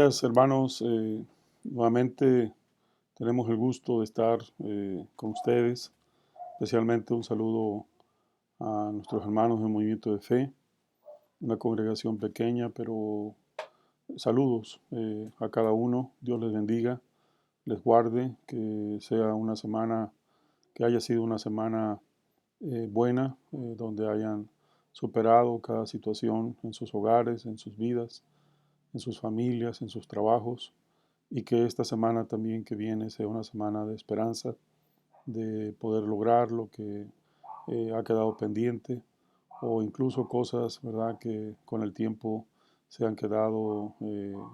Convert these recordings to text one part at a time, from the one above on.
días, hermanos. Nuevamente tenemos el gusto de estar con ustedes. Especialmente un saludo a nuestros hermanos del Movimiento de Fe, una congregación pequeña, pero saludos a cada uno. Dios les bendiga, les guarde, que sea una semana, que haya sido una semana buena, donde hayan superado cada situación en sus hogares, en sus vidas, en sus familias, en sus trabajos, y que esta semana también que viene sea una semana de esperanza, de poder lograr lo que ha quedado pendiente, o incluso cosas, ¿verdad?, que con el tiempo se han quedado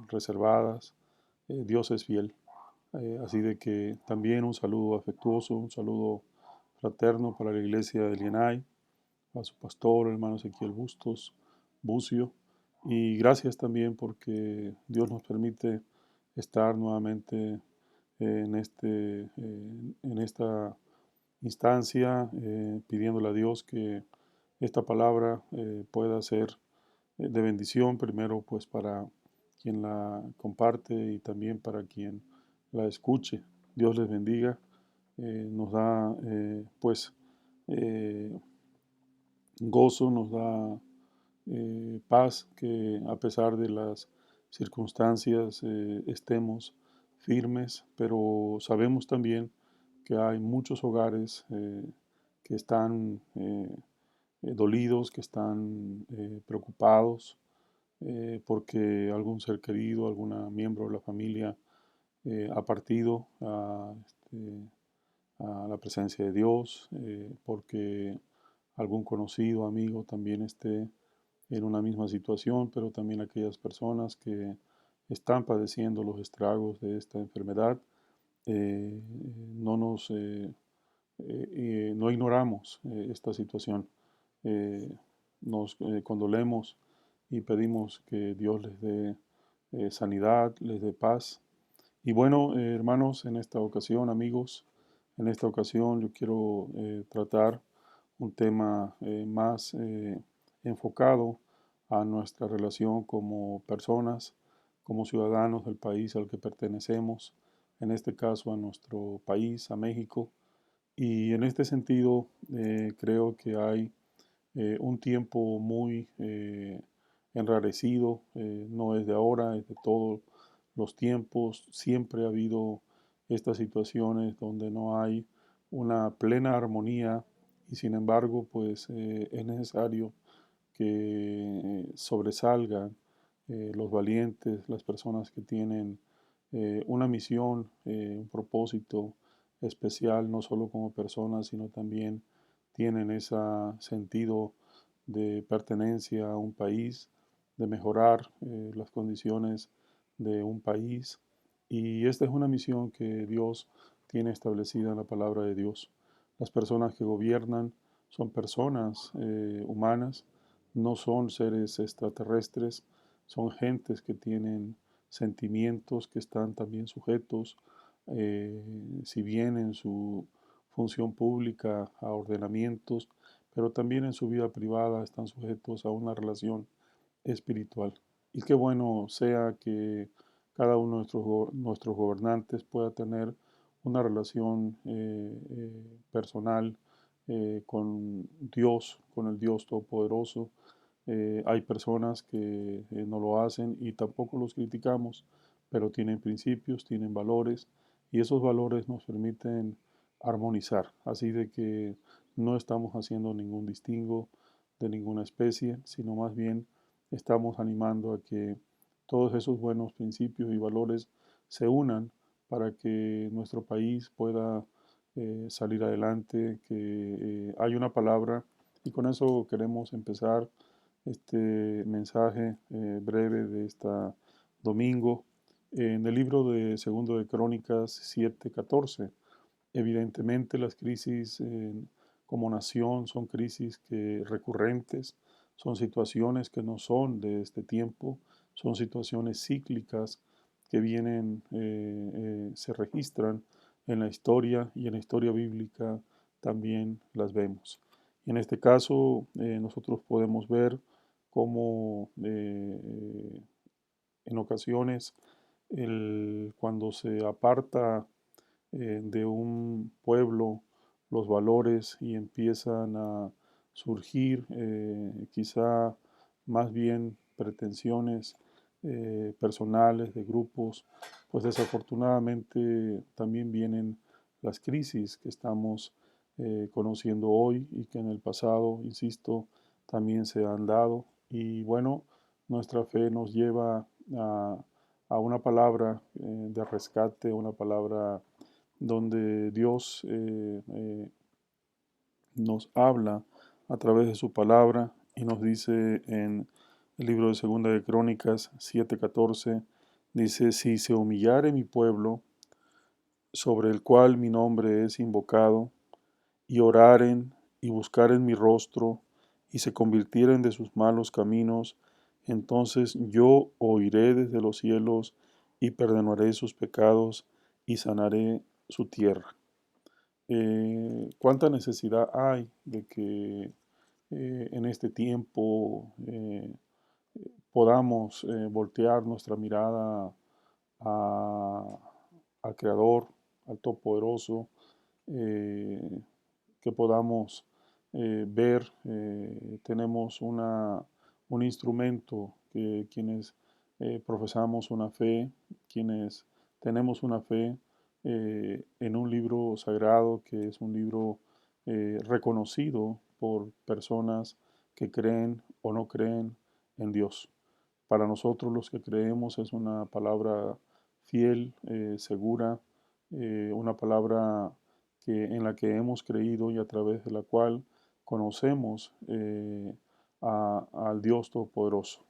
reservadas. Dios es fiel. Así de que también un saludo afectuoso, un saludo fraterno para la iglesia de Lienay, a su pastor, hermano Ezequiel Bustos, Bucio. Y gracias también porque Dios nos permite estar nuevamente en esta instancia, pidiéndole a Dios que esta palabra pueda ser de bendición, primero pues para quien la comparte y también para quien la escuche. Dios les bendiga. Nos da pues eh, gozo, nos da paz, que a pesar de las circunstancias estemos firmes, pero sabemos también que hay muchos hogares que están dolidos, que están preocupados porque algún ser querido, algún miembro de la familia ha partido a la presencia de Dios, porque algún conocido, amigo también esté en una misma situación, pero también aquellas personas que están padeciendo los estragos de esta enfermedad. eh, no nos no ignoramos esta situación. Eh, Nos condolemos y pedimos que Dios les dé sanidad, les dé paz. Y bueno, hermanos, en esta ocasión, amigos, en esta ocasión yo quiero tratar un tema más enfocado a nuestra relación como personas, como ciudadanos del país al que pertenecemos, en este caso a nuestro país, a México. Y en este sentido, creo que hay un tiempo muy enrarecido, no es de ahora, es de todos los tiempos. Siempre ha habido estas situaciones donde no hay una plena armonía y sin embargo, pues es necesario que sobresalgan los valientes, las personas que tienen una misión, un propósito especial, no solo como personas, sino también tienen ese sentido de pertenencia a un país, de mejorar las condiciones de un país. Y esta es una misión que Dios tiene establecida en la palabra de Dios. Las personas que gobiernan son personas humanas, no son seres extraterrestres, son gentes que tienen sentimientos, que están también sujetos, si bien en su función pública, a ordenamientos, pero también en su vida privada están sujetos a una relación espiritual. Y qué bueno sea que cada uno de nuestros gobernantes pueda tener una relación personal con Dios, con el Dios Todopoderoso. Hay personas que no lo hacen y tampoco los criticamos, pero tienen principios, tienen valores y esos valores nos permiten armonizar. Así de que no estamos haciendo ningún distingo de ninguna especie, sino más bien estamos animando a que todos esos buenos principios y valores se unan para que nuestro país pueda salir adelante, que hay una palabra y con eso queremos empezar este mensaje breve de esta domingo en el libro de Segundo de Crónicas 7:14. Evidentemente las crisis como nación son crisis que recurrentes, son situaciones que no son de este tiempo, son situaciones cíclicas que vienen, se registran en la historia y en la historia bíblica también las vemos. Y en este caso nosotros podemos ver cómo en ocasiones cuando se aparta de un pueblo los valores y empiezan a surgir quizá más bien pretensiones personales de grupos, pues desafortunadamente también vienen las crisis que estamos conociendo hoy y que en el pasado, insisto, también se han dado. Y bueno, nuestra fe nos lleva a una palabra de rescate, una palabra donde Dios nos habla a través de su palabra y nos dice en el libro de Segunda de Crónicas 7:14, dice, si se humillare mi pueblo, sobre el cual mi nombre es invocado, y oraren y buscaren mi rostro, y se convirtieren de sus malos caminos, entonces yo oiré desde los cielos y perdonaré sus pecados y sanaré su tierra. ¿Cuánta necesidad hay de que en este tiempo podamos voltear nuestra mirada a- al Creador, al Todopoderoso, eh, que podamos ver, tenemos un instrumento que quienes profesamos una fe, quienes tenemos una fe en un libro sagrado que es un libro reconocido por personas que creen o no creen en Dios. Para nosotros los que creemos es una palabra fiel, segura, una palabra en la que hemos creído y a través de la cual conocemos al Dios Todopoderoso,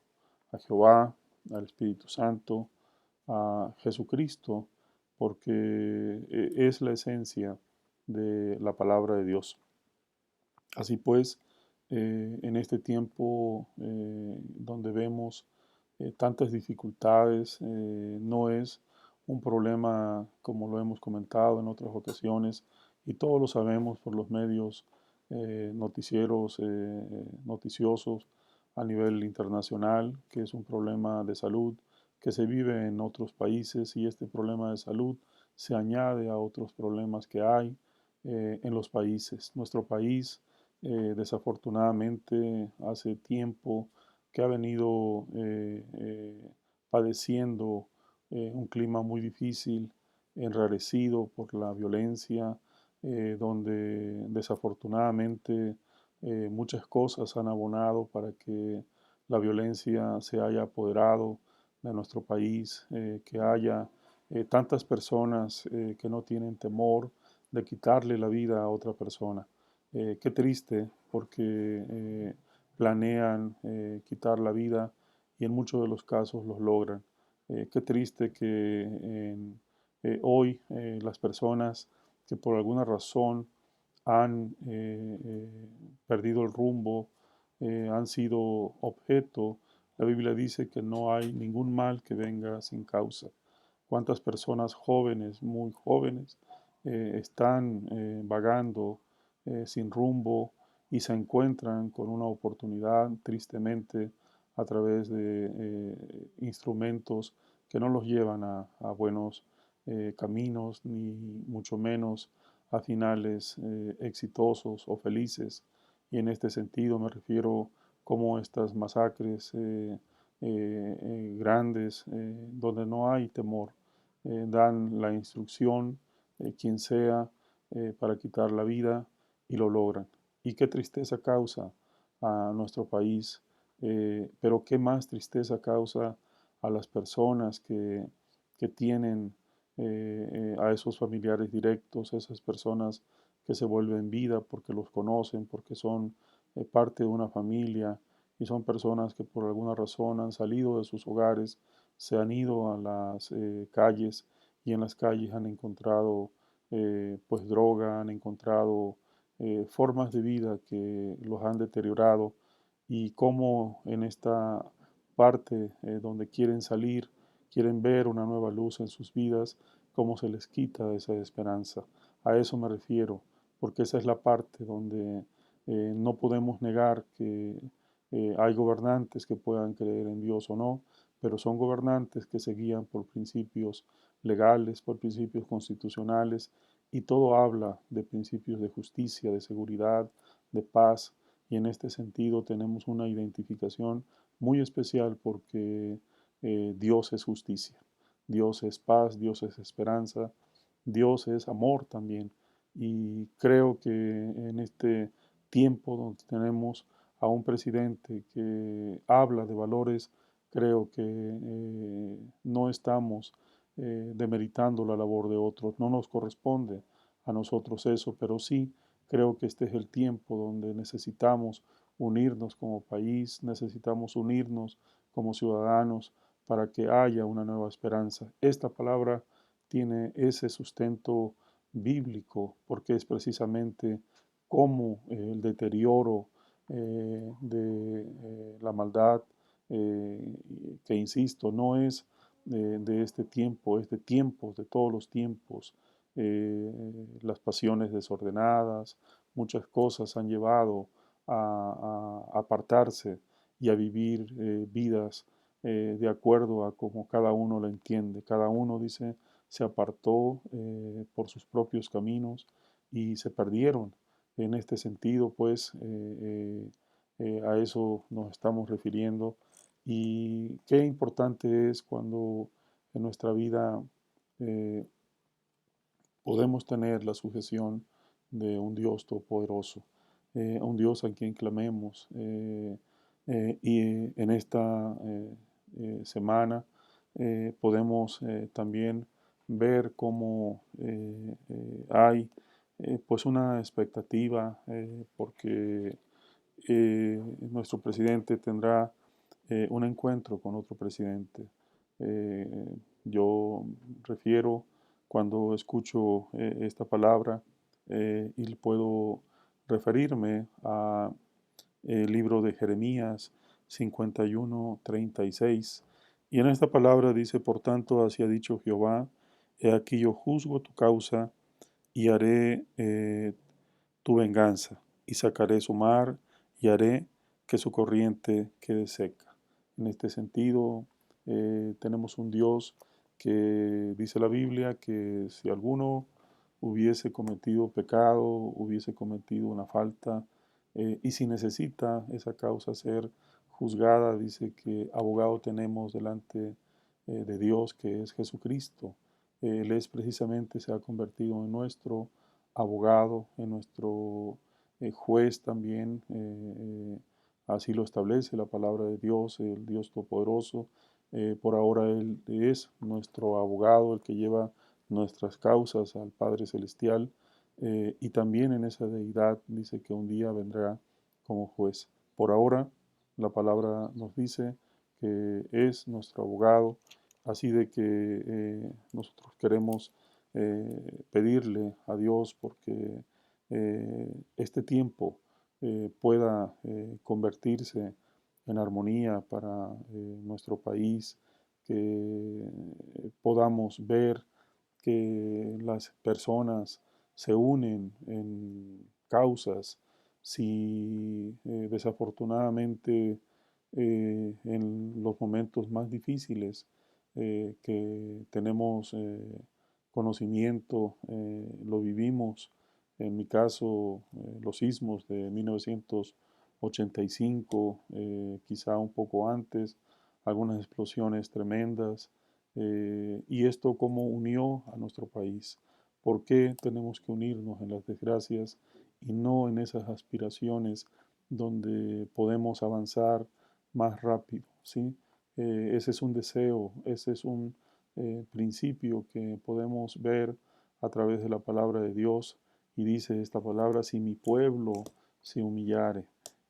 a Jehová, al Espíritu Santo, a Jesucristo, porque es la esencia de la palabra de Dios. Así pues, en este tiempo donde vemos tantas dificultades, no es un problema como lo hemos comentado en otras ocasiones y todos lo sabemos por los medios noticieros, noticiosos a nivel internacional, que es un problema de salud que se vive en otros países y este problema de salud se añade a otros problemas que hay en los países. Nuestro país desafortunadamente hace tiempo que ha venido padeciendo un clima muy difícil, enrarecido por la violencia, donde desafortunadamente muchas cosas han abonado para que la violencia se haya apoderado de nuestro país, que haya tantas personas que no tienen temor de quitarle la vida a otra persona. Qué triste porque planean quitar la vida y en muchos de los casos los logran. Qué triste que hoy las personas que por alguna razón han perdido el rumbo, han sido objeto. La Biblia dice que no hay ningún mal que venga sin causa. ¿Cuántas personas jóvenes, muy jóvenes, están vagando sin rumbo y se encuentran con una oportunidad, tristemente, a través de instrumentos que no los llevan a buenos caminos, ni mucho menos a finales exitosos o felices? Y en este sentido me refiero como estas masacres grandes, donde no hay temor, dan la instrucción, quien sea, para quitar la vida y lo logran. Y qué tristeza causa a nuestro país, pero qué más tristeza causa a las personas que tienen a esos familiares directos, esas personas que se vuelven vida porque los conocen, porque son parte de una familia y son personas que por alguna razón han salido de sus hogares, se han ido a las calles y en las calles han encontrado pues droga, han encontrado formas de vida que los han deteriorado y cómo en esta parte donde quieren salir, quieren ver una nueva luz en sus vidas, cómo se les quita esa esperanza. A eso me refiero, porque esa es la parte donde no podemos negar que hay gobernantes que puedan creer en Dios o no, pero son gobernantes que se guían por principios legales, por principios constitucionales, y todo habla de principios de justicia, de seguridad, de paz, y en este sentido tenemos una identificación muy especial porque Dios es justicia, Dios es paz, Dios es esperanza, Dios es amor también. Y creo que en este tiempo donde tenemos a un presidente que habla de valores, creo que no estamos demeritando la labor de otros, no nos corresponde a nosotros eso, pero sí creo que este es el tiempo donde necesitamos unirnos como país, necesitamos unirnos como ciudadanos para que haya una nueva esperanza. Esta palabra tiene ese sustento bíblico porque es precisamente cómo el deterioro de la maldad, que insisto, no es de este tiempo, es de tiempos, de todos los tiempos. Las pasiones desordenadas, muchas cosas han llevado a apartarse y a vivir vidas de acuerdo a como cada uno lo entiende. Cada uno, dice, se apartó por sus propios caminos y se perdieron. En este sentido, pues, a eso nos estamos refiriendo. Y qué importante es cuando en nuestra vida eh, podemos tener la sujeción de un Dios todopoderoso, un Dios a quien clamemos. Y en esta semana podemos también ver cómo hay pues una expectativa porque nuestro presidente tendrá un encuentro con otro presidente. Yo refiero cuando escucho esta palabra y puedo referirme a el libro de Jeremías 51:36. Y en esta palabra dice: por tanto, así ha dicho Jehová, he aquí yo juzgo tu causa y haré tu venganza, y sacaré su mar y haré que su corriente quede seca. En este sentido, tenemos un Dios que dice la Biblia que si alguno hubiese cometido pecado, hubiese cometido una falta, y si necesita esa causa ser juzgada, dice que abogado tenemos delante de Dios, que es Jesucristo. Él es precisamente, se ha convertido en nuestro abogado, en nuestro juez también. Así lo establece la palabra de Dios, el Dios Todopoderoso. Por ahora Él es nuestro abogado, el que lleva nuestras causas al Padre Celestial. Y también en esa deidad dice que un día vendrá como juez. Por ahora la palabra nos dice que es nuestro abogado, así de que nosotros queremos pedirle a Dios porque este tiempo pueda convertirse en armonía para nuestro país, que podamos ver que las personas se unen en causas. Si desafortunadamente en los momentos más difíciles que tenemos conocimiento, lo vivimos, en mi caso, los sismos de 1985, quizá un poco antes, algunas explosiones tremendas, y esto cómo unió a nuestro país. ¿Por qué tenemos que unirnos en las desgracias y no en esas aspiraciones donde podemos avanzar más rápido? ¿Sí? Ese es un deseo, ese es un principio que podemos ver a través de la palabra de Dios. Y dice esta palabra: si mi pueblo se humillare.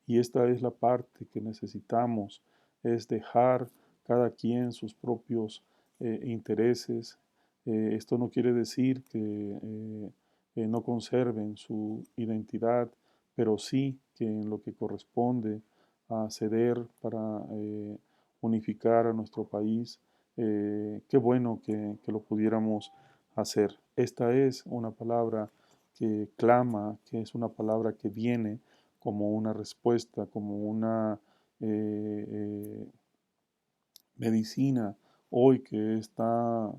Y esta es la parte que necesitamos, es dejar cada quien sus propios intereses. Esto no quiere decir que no conserven su identidad, pero sí que en lo que corresponde a ceder para unificar a nuestro país, qué bueno que lo pudiéramos hacer. Esta es una palabra que clama, que es una palabra que viene como una respuesta, como una medicina hoy que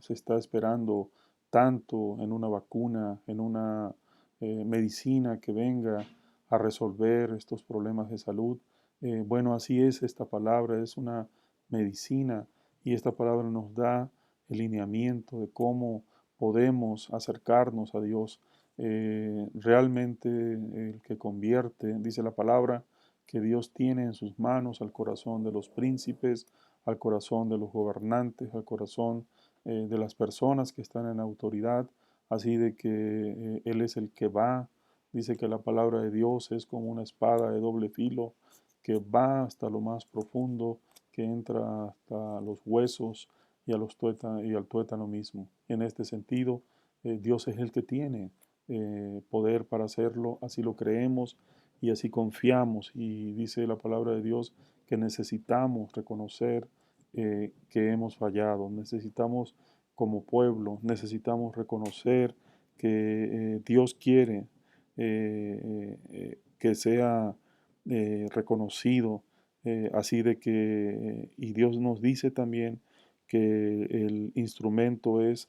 se está esperando tanto en una vacuna, en una medicina que venga a resolver estos problemas de salud. Bueno, así es esta palabra, es una medicina y esta palabra nos da el lineamiento de cómo podemos acercarnos a Dios. Realmente el que convierte, dice la palabra, que Dios tiene en sus manos al corazón de los príncipes, al corazón de los gobernantes, al corazón de las personas que están en autoridad, así de que Él es el que va. Dice que la palabra de Dios es como una espada de doble filo que va hasta lo más profundo, que entra hasta los huesos y, y al tuétano mismo. En este sentido, Dios es el que tiene poder para hacerlo, así lo creemos y así confiamos. Y dice la palabra de Dios que necesitamos reconocer que hemos fallado, necesitamos como pueblo, necesitamos reconocer que Dios quiere que sea reconocido, así de que, y Dios nos dice también que el instrumento es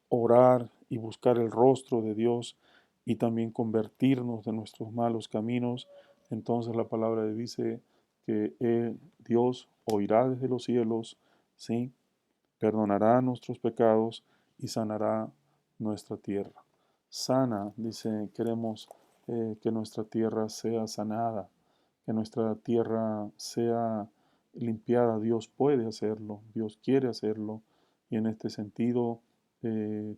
orar y buscar el rostro de Dios y también convertirnos de nuestros malos caminos. Entonces la palabra dice que Dios oirá desde los cielos, ¿sí? Perdonará nuestros pecados y sanará nuestra tierra. Sana, dice, queremos que nuestra tierra sea sanada, que nuestra tierra sea limpiada. Dios puede hacerlo, Dios quiere hacerlo. Y en este sentido,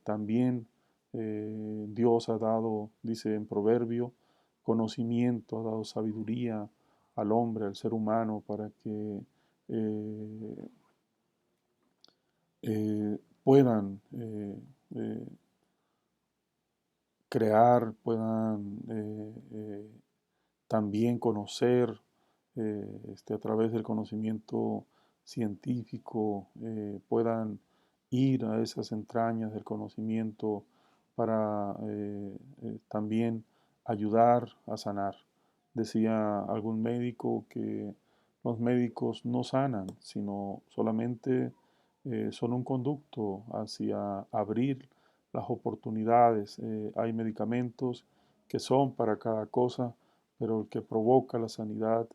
también Dios ha dado, dice en Proverbio, conocimiento, ha dado sabiduría al hombre, al ser humano, para que puedan crear, puedan también conocer a través del conocimiento científico, puedan ir a esas entrañas del conocimiento para también ayudar a sanar. Decía algún médico que los médicos no sanan, sino solamente son un conducto hacia abrir las oportunidades. Hay medicamentos que son para cada cosa, pero el que provoca la sanidad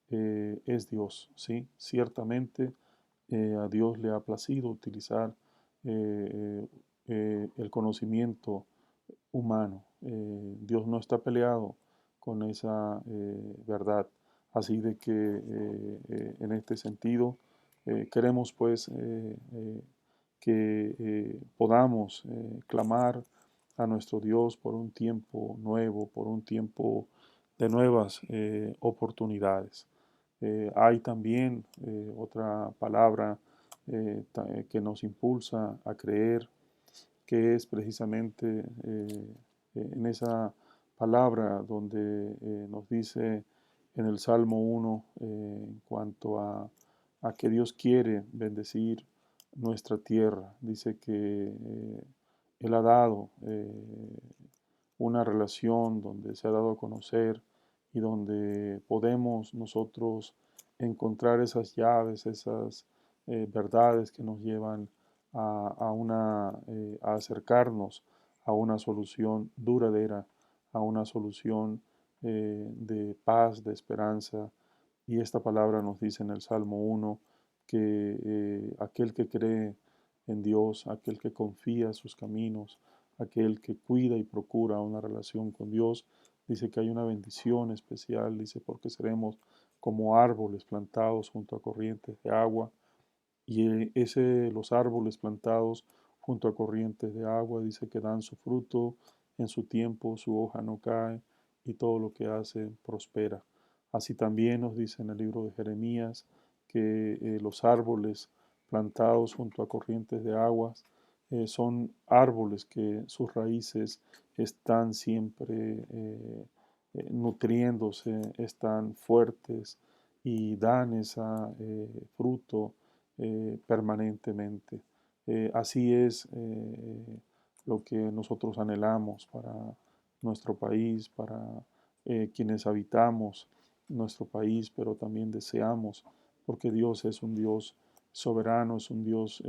es Dios, ¿sí? Ciertamente a Dios le ha placido utilizar el conocimiento humano. Dios no está peleado con esa verdad. Así de que en este sentido queremos pues que podamos clamar a nuestro Dios por un tiempo nuevo, por un tiempo de nuevas oportunidades. Hay también otra palabra que nos impulsa a creer, que es precisamente en esa palabra donde nos dice en el Salmo 1 en cuanto a que Dios quiere bendecir nuestra tierra. Dice que Él ha dado una relación donde se ha dado a conocer y donde podemos nosotros encontrar esas llaves, esas verdades que nos llevan a acercarnos a una solución duradera, a una solución de paz, de esperanza. Y esta palabra nos dice en el Salmo 1 que aquel que cree en Dios, aquel que confía en sus caminos, aquel que cuida y procura una relación con Dios, dice que hay una bendición especial, dice, porque seremos como árboles plantados junto a corrientes de agua. Y los árboles plantados junto a corrientes de agua, dice que dan su fruto en su tiempo, su hoja no cae y todo lo que hace prospera. Así también nos dice en el libro de Jeremías que los árboles plantados junto a corrientes de aguas son árboles que sus raíces están siempre nutriéndose, están fuertes y dan ese fruto permanentemente. Así es lo que nosotros anhelamos para nuestro país, para quienes habitamos nuestro país, pero también deseamos, porque Dios es un Dios soberano, es un Dios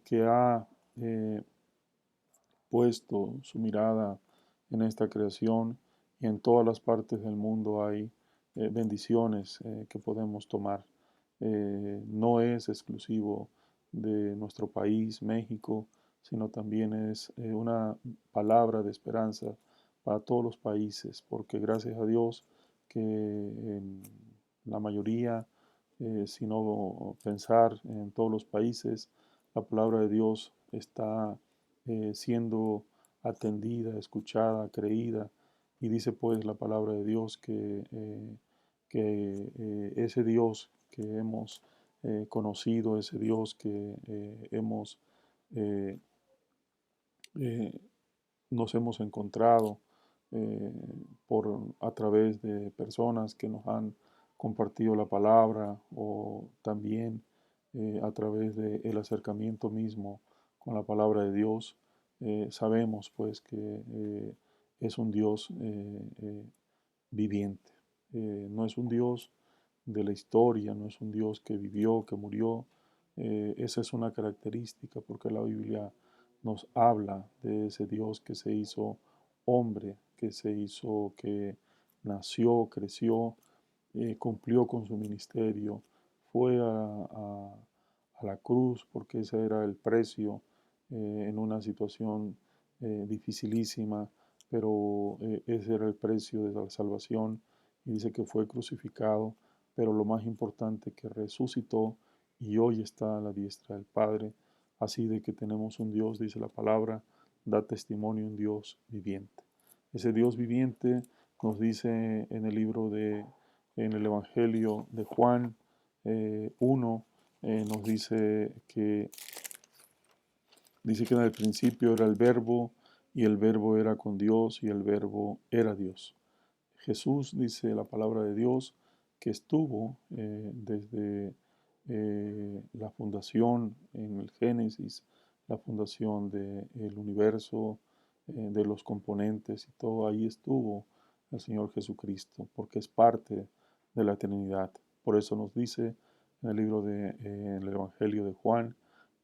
que ha eh, puesto su mirada en esta creación, y en todas las partes del mundo hay bendiciones que podemos tomar. No es exclusivo de nuestro país, México, sino también es una palabra de esperanza para todos los países, porque gracias a Dios que en la mayoría, sino pensar en todos los países, la palabra de Dios está siendo atendida, escuchada, creída. Y dice pues la palabra de Dios que ese Dios que hemos conocido, ese Dios que eh, eh, nos hemos encontrado eh, a través de personas que nos han compartido la palabra, o también a través del acercamiento mismo con la palabra de Dios. Sabemos pues que es un Dios viviente. No es un Dios de la historia, no es un Dios que vivió, que murió. Esa es una característica, porque la Biblia nos habla de ese Dios que se hizo hombre, que nació, creció, cumplió con su ministerio, fue a la cruz, porque ese era el precio en una situación dificilísima, pero ese era el precio de la salvación, y dice que fue crucificado, pero lo más importante, que resucitó y hoy está a la diestra del Padre. Así de que tenemos un Dios, dice la palabra, da testimonio, un Dios viviente. Ese Dios viviente nos dice en el Evangelio de Juan 1, nos dice que en el principio era el Verbo, y el Verbo era con Dios, y el Verbo era Dios. Jesús, dice la palabra de Dios, que estuvo desde la fundación en el Génesis, la fundación del universo, de los componentes y todo, ahí estuvo el Señor Jesucristo, porque es parte de la Trinidad. Por eso nos dice en el en el Evangelio de Juan,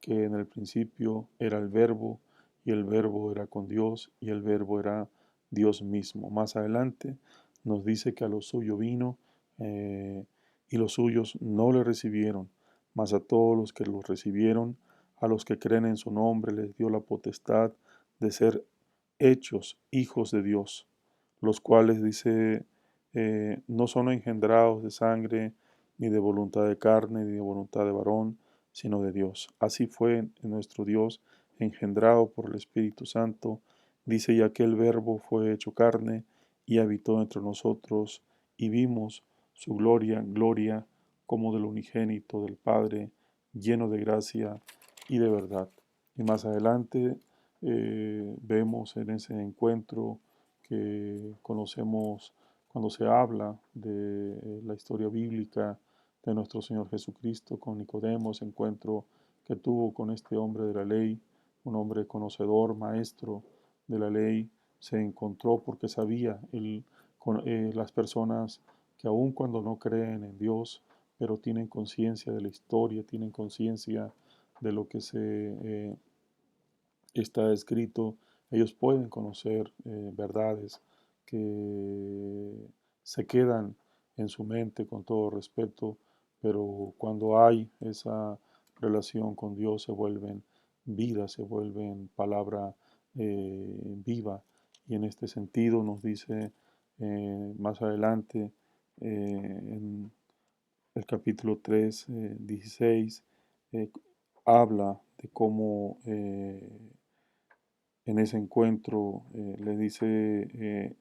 que en el principio era el Verbo, y el Verbo era con Dios, y el Verbo era Dios mismo. Más adelante nos dice que a lo suyo vino, y los suyos no le recibieron, mas a todos los que lo recibieron, a los que creen en su nombre, les dio la potestad de ser hechos hijos de Dios, los cuales, dice, no son engendrados de sangre, ni de voluntad de carne, ni de voluntad de varón, sino de Dios. Así fue nuestro Dios, engendrado por el Espíritu Santo. Dice, y aquel Verbo fue hecho carne y habitó entre nosotros, y vimos su gloria, gloria como del unigénito del Padre, lleno de gracia y de verdad. Y más adelante vemos en ese encuentro que conocemos cuando se habla de la historia bíblica de nuestro Señor Jesucristo con Nicodemo, ese encuentro que tuvo con este hombre de la ley, un hombre conocedor, maestro de la ley. Se encontró porque sabía las personas que aun cuando no creen en Dios, pero tienen conciencia de la historia, tienen conciencia de lo que está escrito, ellos pueden conocer verdades que se quedan en su mente con todo respeto, pero cuando hay esa relación con Dios se vuelven vida, se vuelven palabra viva. Y en este sentido nos dice más adelante en el capítulo 3 16, eh, habla de cómo en ese encuentro le dice,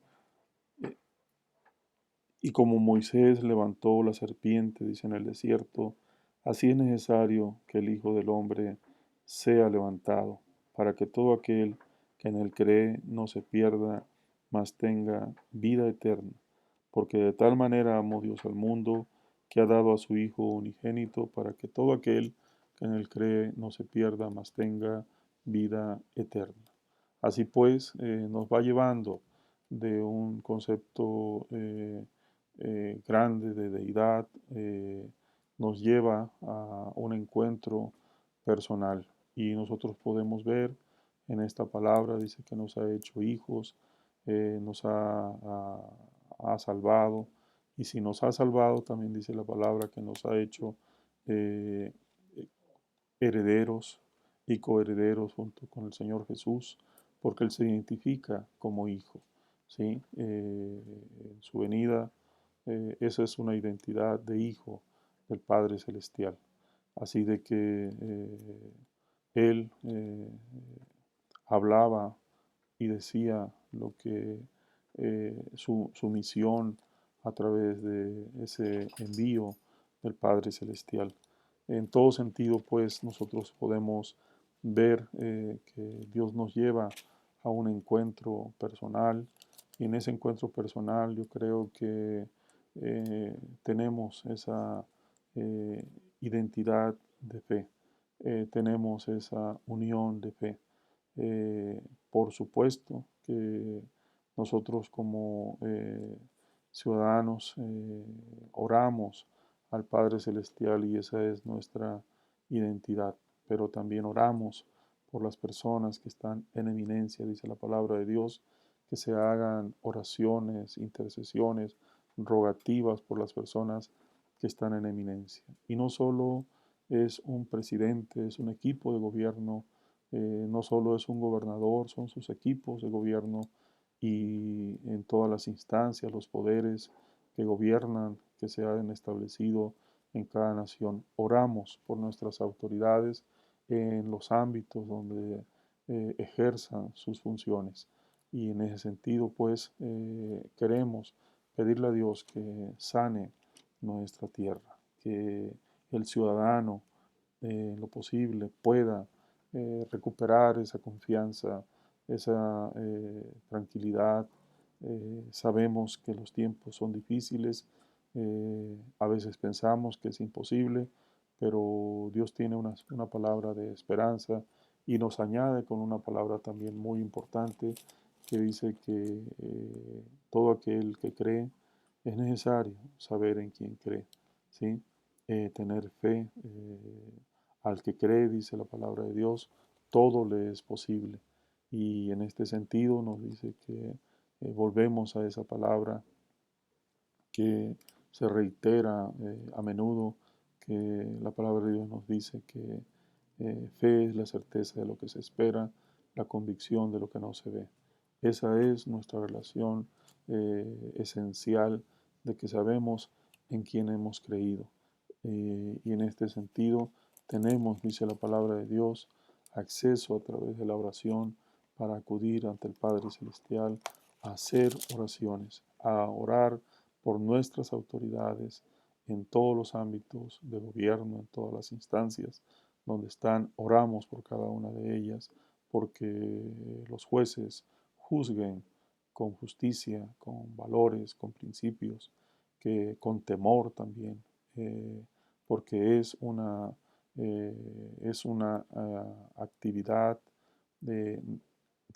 y como Moisés levantó la serpiente, dice en el desierto, así es necesario que el Hijo del Hombre sea levantado, para que todo aquel que en él cree no se pierda, mas tenga vida eterna. Porque de tal manera amó Dios al mundo, que ha dado a su Hijo unigénito, para que todo aquel que en él cree no se pierda, mas tenga vida eterna. Así pues, nos va llevando de un concepto grande de deidad, nos lleva a un encuentro personal. Y nosotros podemos ver en esta palabra, dice que nos ha hecho hijos, ha salvado. Y si nos ha salvado, también dice la palabra que nos ha hecho eh, herederos y coherederos junto con el Señor Jesús, porque Él se identifica como hijo. ¿Sí? En su venida, esa es una identidad de hijo del Padre Celestial. Así de que Él hablaba y decía lo que su misión a través de ese envío del Padre Celestial. En todo sentido, pues nosotros podemos ver que Dios nos lleva a un encuentro personal y en ese encuentro personal yo creo que tenemos esa eh, identidad de fe, tenemos esa unión de fe. Eh, por supuesto que nosotros como ciudadanos oramos al Padre Celestial y esa es nuestra identidad, pero también oramos por las personas que están en eminencia, dice la palabra de Dios, que se hagan oraciones, intercesiones, rogativas por las personas que están en eminencia. Y no solo es un presidente, es un equipo de gobierno, no solo es un gobernador, son sus equipos de gobierno y en todas las instancias, los poderes que gobiernan, que se han establecido en cada nación. Oramos por nuestras autoridades en los ámbitos donde ejerzan sus funciones. Y en ese sentido, pues, queremos pedirle a Dios que sane nuestra tierra, que el ciudadano, en lo posible, pueda recuperar esa confianza, esa tranquilidad. Sabemos que los tiempos son difíciles, a veces pensamos que es imposible, pero Dios tiene una palabra de esperanza y nos añade con una palabra también muy importante que dice que todo aquel que cree es necesario saber en quién cree, ¿sí? Tener fe. Al que cree, dice la palabra de Dios, todo le es posible. Y en este sentido nos dice que volvemos a esa palabra que se reitera a menudo, que la palabra de Dios nos dice que fe es la certeza de lo que se espera, la convicción de lo que no se ve. Esa es nuestra relación esencial de que sabemos en quién hemos creído. Y en este sentido tenemos, dice la palabra de Dios, acceso a través de la oración para acudir ante el Padre Celestial a hacer oraciones, a orar por nuestras autoridades en todos los ámbitos de gobierno, en todas las instancias donde están, oramos por cada una de ellas, porque los jueces juzguen con justicia, con valores, con principios, que con temor también, porque es una actividad de,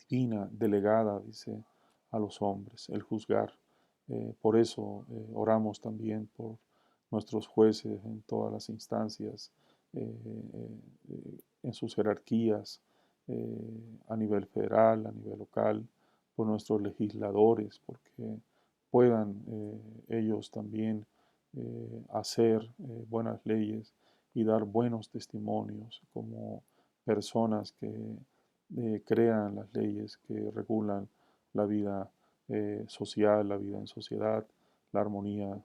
divina, delegada, dice, a los hombres, el juzgar. Por eso oramos también por nuestros jueces en todas las instancias, en sus jerarquías, a nivel federal, a nivel local, por nuestros legisladores, porque puedan ellos también hacer buenas leyes y dar buenos testimonios como personas que crean las leyes que regulan la vida social, la vida en sociedad, la armonía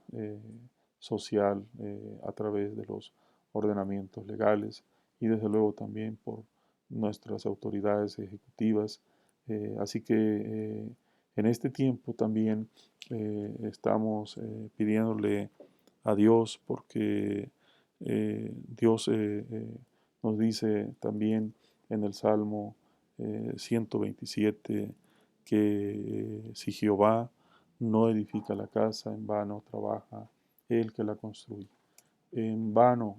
social a través de los ordenamientos legales y desde luego también por nuestras autoridades ejecutivas. Así que en este tiempo también estamos pidiéndole a Dios porque Dios nos dice también en el Salmo 127 que si Jehová no edifica la casa, en vano trabaja el que la construye. En vano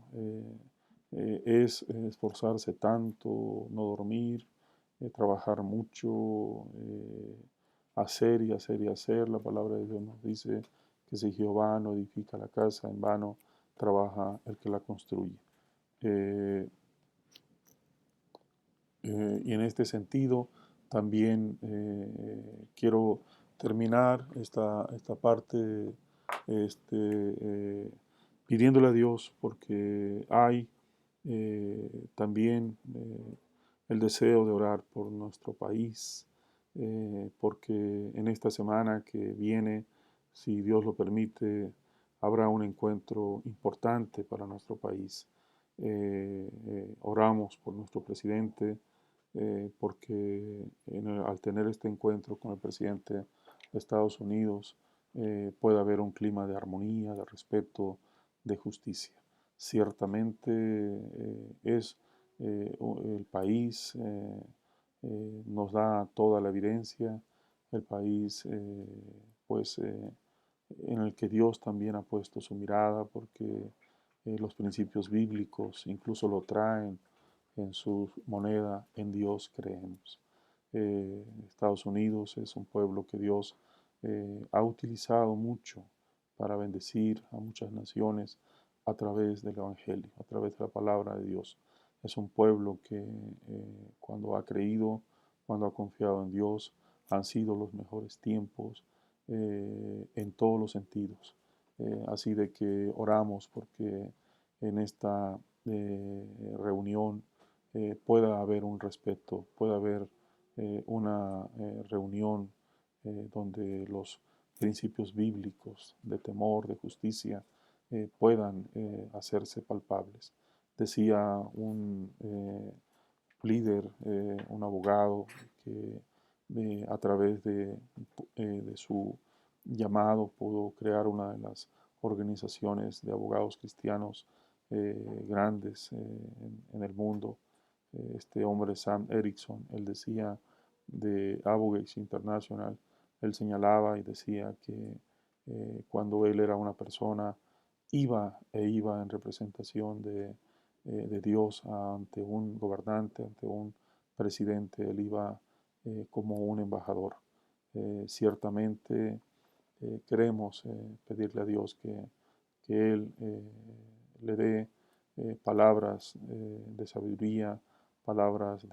es esforzarse tanto, no dormir, trabajar mucho, hacer y hacer y hacer. La palabra de Dios nos dice que si Jehová no edifica la casa, en vano trabaja el que la construye. Eh, y en este sentido también quiero terminar esta parte pidiéndole a Dios porque hay también el deseo de orar por nuestro país, porque en esta semana que viene, si Dios lo permite, habrá un encuentro importante para nuestro país. Oramos por nuestro presidente, porque al tener este encuentro con el presidente de Estados Unidos puede haber un clima de armonía, de respeto, de justicia. Ciertamente es el país, nos da toda la evidencia, el país pues en el que Dios también ha puesto su mirada porque los principios bíblicos incluso lo traen en su moneda, en Dios creemos. Estados Unidos es un pueblo que Dios ha utilizado mucho para bendecir a muchas naciones a través del Evangelio, a través de la palabra de Dios. Es un pueblo que cuando ha creído, cuando ha confiado en Dios, han sido los mejores tiempos en todos los sentidos. Así de que oramos porque en esta reunión pueda haber un respeto, pueda haber una reunión donde los principios bíblicos de temor, de justicia, puedan hacerse palpables. Decía un líder, un abogado, que a través de su llamado pudo crear una de las organizaciones de abogados cristianos grandes en el mundo. Este hombre, Sam Erickson, él decía de Advocates International, él señalaba y decía que cuando él era una persona, iba en representación de Dios ante un gobernante, ante un presidente, él iba como un embajador. Ciertamente queremos pedirle a Dios que Él le dé palabras de sabiduría, palabras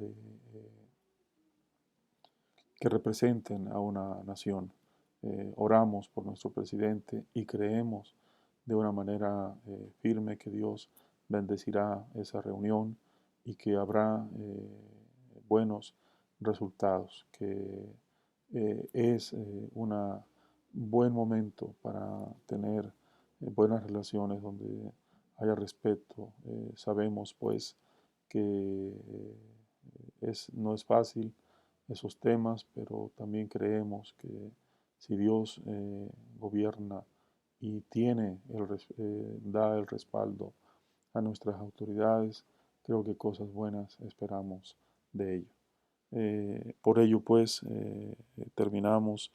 que representen a una nación. Oramos por nuestro presidente y creemos de una manera firme que Dios bendecirá esa reunión y que habrá buenos resultados, que es un buen momento para tener buenas relaciones donde haya respeto. Sabemos pues que no es fácil esos temas, pero también creemos que si Dios gobierna y da el respaldo a nuestras autoridades, creo que cosas buenas esperamos de ello. Por ello, pues, terminamos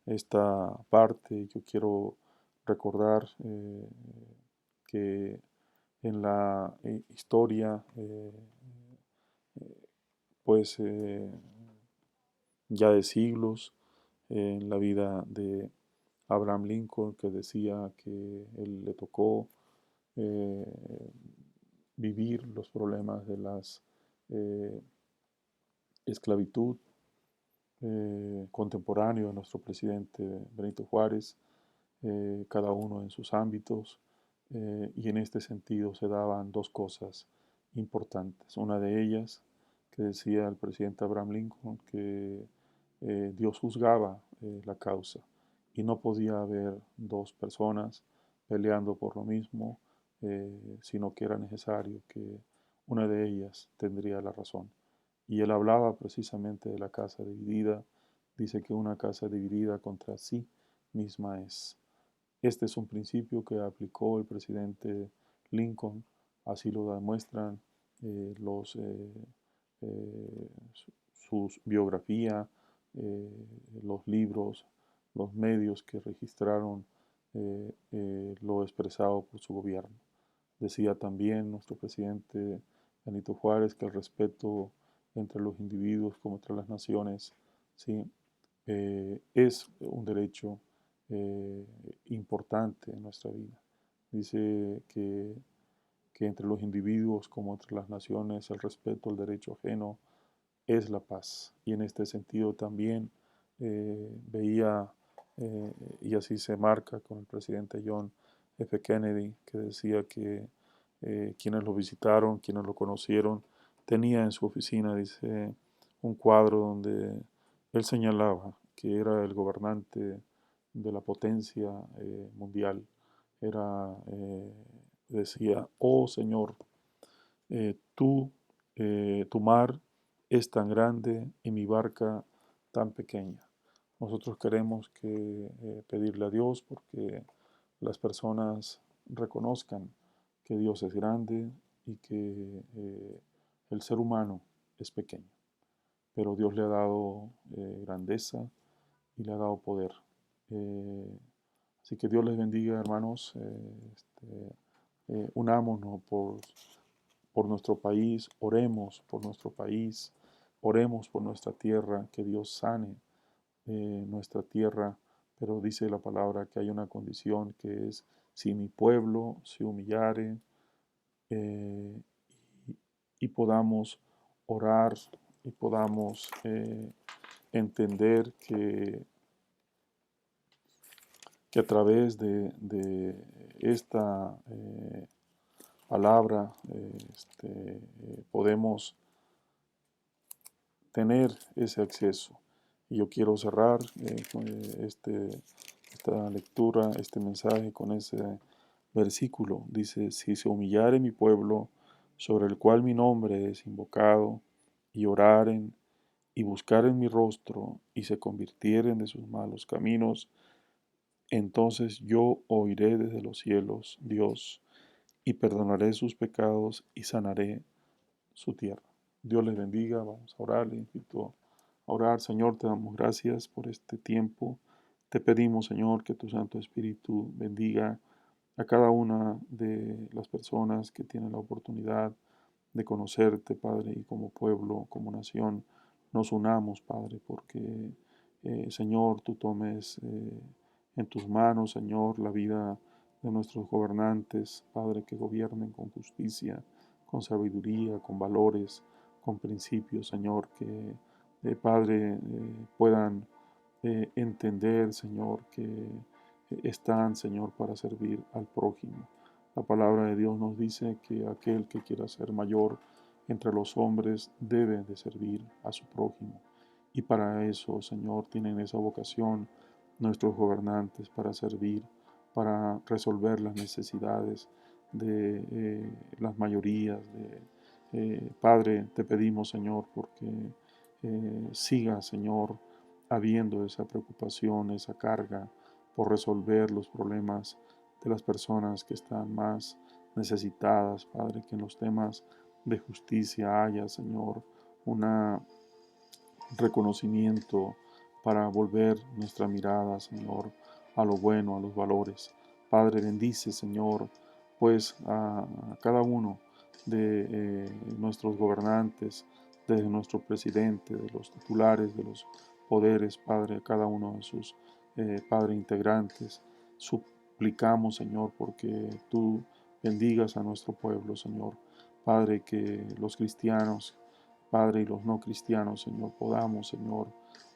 esta parte. Yo quiero recordar que en la historia, pues, ya de siglos, en la vida de Abraham Lincoln, que decía que él le tocó eh, vivir los problemas de las eh, esclavitud, contemporáneo de nuestro presidente Benito Juárez, cada uno en sus ámbitos, y en este sentido se daban dos cosas importantes. Una de ellas, que decía el presidente Abraham Lincoln, que Dios juzgaba la causa y no podía haber dos personas peleando por lo mismo, sino que era necesario que una de ellas tendría la razón. Y él hablaba precisamente de la casa dividida. Dice que una casa dividida contra sí misma es. Este es un principio que aplicó el presidente Lincoln, así lo demuestran los, sus biografía, los libros, los medios que registraron lo expresado por su gobierno. Decía también nuestro presidente Benito Juárez que el respeto entre los individuos como entre las naciones, ¿sí? Es un derecho importante en nuestra vida. Dice que entre los individuos como entre las naciones el respeto al derecho ajeno es la paz. Y en este sentido también veía, y así se marca con el presidente John F. Kennedy, que decía que quienes lo visitaron, quienes lo conocieron, tenía en su oficina, dice, un cuadro donde él señalaba que era el gobernante de la potencia mundial. Decía, oh Señor, tu mar es tan grande y mi barca tan pequeña. Nosotros queremos pedirle a Dios porque las personas reconozcan que Dios es grande y que el ser humano es pequeño. Pero Dios le ha dado grandeza y le ha dado poder. Eh, Así que Dios les bendiga, hermanos. Unámonos por nuestro país, oremos por nuestro país, oremos por nuestra tierra, que Dios sane nuestra tierra, pero dice la palabra que hay una condición que es si mi pueblo se humillare eh, y, y podamos orar y podamos entender que a través de esta palabra podemos tener ese acceso. Y yo quiero cerrar con esta lectura, este mensaje con ese versículo. Dice, si se humillare mi pueblo, sobre el cual mi nombre es invocado, y oraren y buscaren mi rostro, y se convirtieren de sus malos caminos, entonces yo oiré desde los cielos, Dios, y perdonaré sus pecados y sanaré su tierra. Dios les bendiga. Vamos a orar. Les invito a orar. Señor, te damos gracias por este tiempo. Te pedimos, Señor, que tu Santo Espíritu bendiga a cada una de las personas que tienen la oportunidad de conocerte, Padre, y como pueblo, como nación, nos unamos, Padre, porque, Señor, tú tomes en tus manos, Señor, la vida de nuestros gobernantes, Padre, que gobiernen con justicia, con sabiduría, con valores, con principios, Señor, que, Padre, puedan entender, Señor, que están, Señor, para servir al prójimo. La palabra de Dios nos dice que aquel que quiera ser mayor entre los hombres debe de servir a su prójimo. Y para eso, Señor, tienen esa vocación nuestros gobernantes para servir, para resolver las necesidades de las mayorías. Padre, te pedimos, Señor, porque siga, Señor, habiendo esa preocupación, esa carga por resolver los problemas de las personas que están más necesitadas, Padre, que en los temas de justicia haya, Señor, un reconocimiento para volver nuestra mirada, Señor, a lo bueno, a los valores. Padre, bendice, Señor, pues a cada uno de nuestros gobernantes, de nuestro presidente, de los titulares, de los poderes, Padre, a cada uno de sus, Padre, integrantes. Suplicamos, Señor, porque tú bendigas a nuestro pueblo, Señor. Padre, que los cristianos, Padre, y los no cristianos, Señor, podamos, Señor,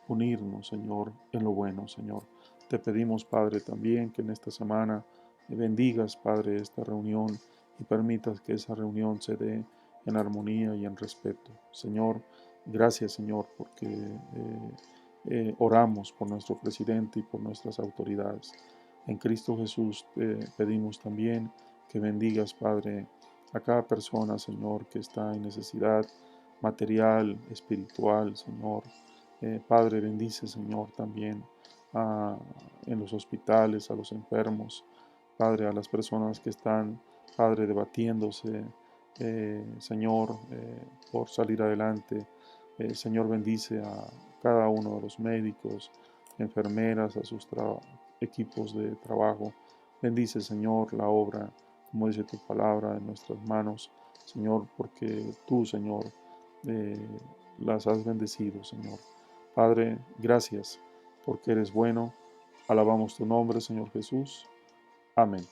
unirnos, Señor, en lo bueno, Señor. Te pedimos, Padre, también que en esta semana bendigas, Padre, esta reunión y permitas que esa reunión se dé en armonía y en respeto. Señor, gracias, Señor, porque oramos por nuestro presidente y por nuestras autoridades. En Cristo Jesús te pedimos también que bendigas, Padre, a cada persona, Señor, que está en necesidad material, espiritual, Señor. Padre, bendice, Señor, también en los hospitales, a los enfermos, Padre, a las personas que están, Padre, debatiéndose, Señor, por salir adelante. Señor, bendice a cada uno de los médicos, enfermeras, a sus equipos de trabajo. Bendice, Señor, la obra, como dice tu palabra, en nuestras manos, Señor, porque tú, Señor, las has bendecido, Señor. Padre, gracias porque eres bueno. Alabamos tu nombre, Señor Jesús. Amén.